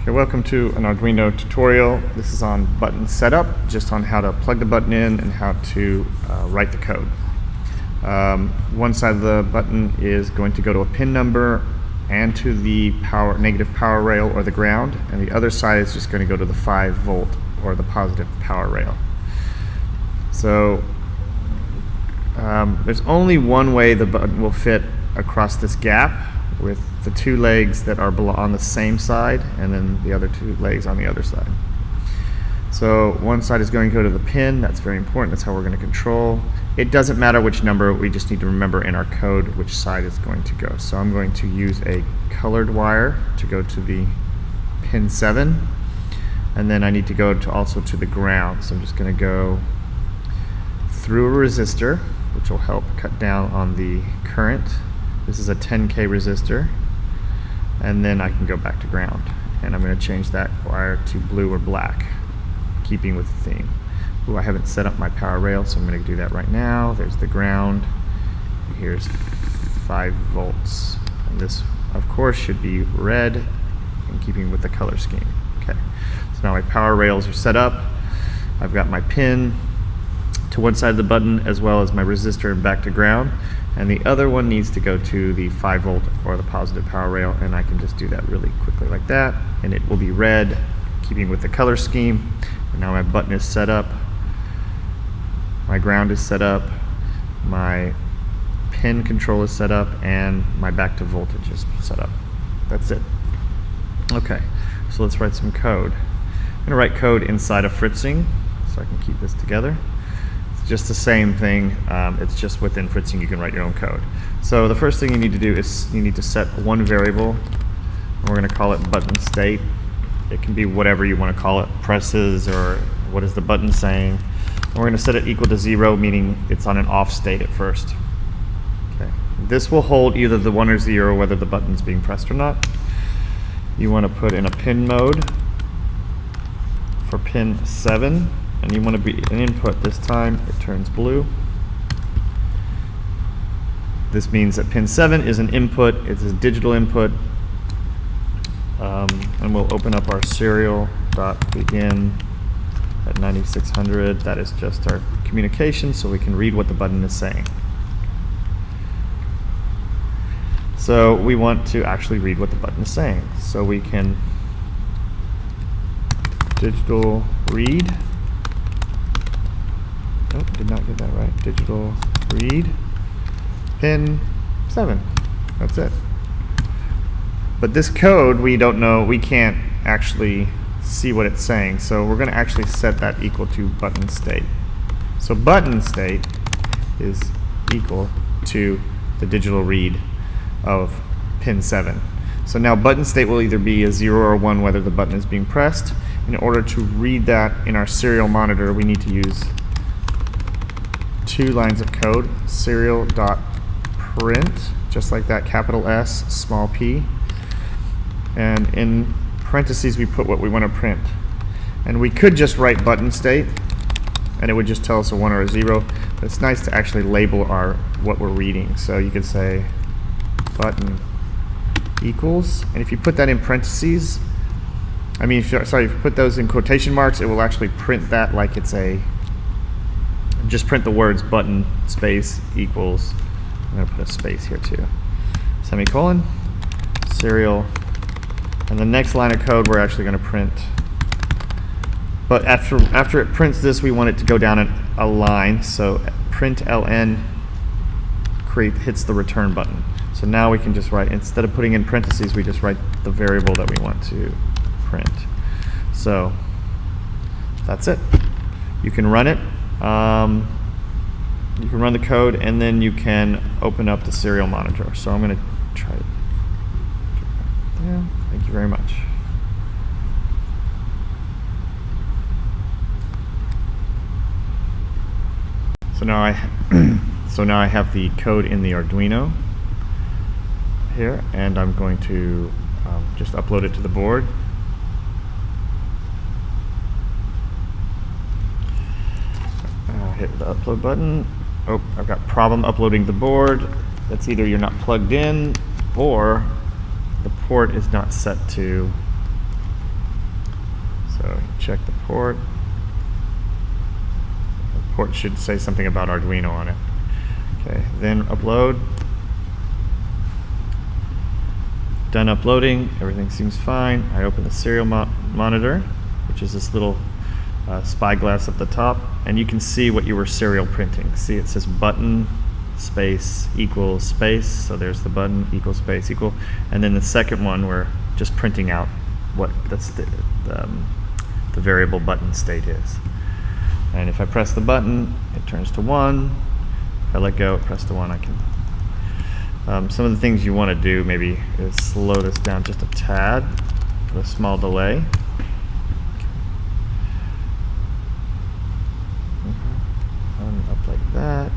Okay, welcome to an Arduino tutorial. This is on button setup, just on how to plug the button in and how to write the code. One side of the button is going to go to a pin number and to the negative power rail or the ground, and the other side is just going to go to the 5 volt or the positive power rail. So there's only one way the button will fit across this gap, with the 2 legs that are on the same side and then the other 2 legs on the other side. So one side is going to go to the pin. That's very important. That's how we're going to control. It doesn't matter which number, we just need to remember in our code which side is going to go. So I'm going to use a colored wire to go to the pin 7, and then I need to go to also to the ground. So I'm just going to go through a resistor, which will help cut down on the current. This is a 10K resistor, and then I can go back to ground. And I'm going to change that wire to blue or black, keeping with the theme. Ooh, I haven't set up my power rail, so I'm going to do that right now. There's the ground. Here's 5 volts. And this, of course, should be red, in keeping with the color scheme. Okay, so now my power rails are set up. I've got my pin to one side of the button, as well as my resistor and back to ground. And the other one needs to go to the 5 volt or the positive power rail, and I can just do that really quickly like that, and it will be red, keeping with the color scheme. And now my button is set up, my ground is set up, my pin control is set up, and my back to voltage is set up. That's it. Okay, so let's write some code. I'm going to write code inside of fritzing so I can keep this together. Just the same thing, it's just within fritzing you can write your own code. So the first thing you need to do is you need to set one variable, and we're going to call it button state. It can be whatever you want to call it, presses, or what is the button saying. And we're going to set it equal to 0, meaning it's on an off state at first. Okay. This will hold either the 1 or 0, whether the button's being pressed or not. You want to put in a pin mode for pin 7. And you want to be an input this time. It turns blue. This means that pin 7 is an input. It's a digital input. And we'll open up our serial.begin at 9600. That is just our communication, so we can read what the button is saying. So we want to actually read what the button is saying. So we can digital read. Oh, did not get that right. Digital read pin 7. That's it. But this code, we don't know, we can't actually see what it's saying. So we're going to actually set that equal to button state. So button state is equal to the digital read of pin 7. So now button state will either be a 0 or 1 whether the button is being pressed. In order to read that in our serial monitor, we need to use 2 lines of code, serial.print, just like that, capital S, small p, and in parentheses we put what we want to print. And we could just write button state, and it would just tell us a 1 or a 0, but it's nice to actually label what we're reading. So you could say button equals, and if you put that in parentheses, if you put those in quotation marks, it will actually print that like it's just print the words button space equals. I'm going to put a space here too. Semicolon, serial, and the next line of code we're actually going to print. But after it prints this, we want it to go down a line. So println hits the return button. So now we can just write, instead of putting in parentheses, we just write the variable that we want to print. So that's it. You can run it. You can run the code, and then you can open up the serial monitor. So I'm going to try it. Yeah, thank you very much. So now I have the code in the Arduino here, and I'm going to just upload it to the board. Hit the upload button. Oh, I've got problem uploading the board. That's either you're not plugged in or the port is not set to So check the port. The port should say something about Arduino on it. Okay, then upload. Done uploading, everything seems fine. I open the serial monitor, which is this little spyglass at the top, and you can see what you were serial printing. See, it says button space equals space, so there's the button equals space equal, and then the second one we're just printing out what the variable button state is. And if I press the button, it turns to 1. If I let go, press the 1, I can. Some of the things you want to do maybe is slow this down just a tad, with a small delay. Up like that.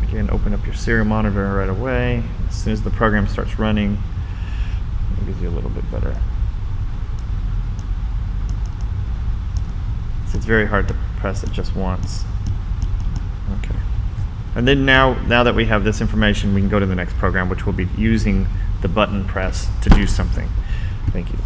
Again, open up your serial monitor right away. As soon as the program starts running, it gives you a little bit better. So it's very hard to press it just once. Okay. And then now that we have this information, we can go to the next program, which will be using the button press to do something. Thank you.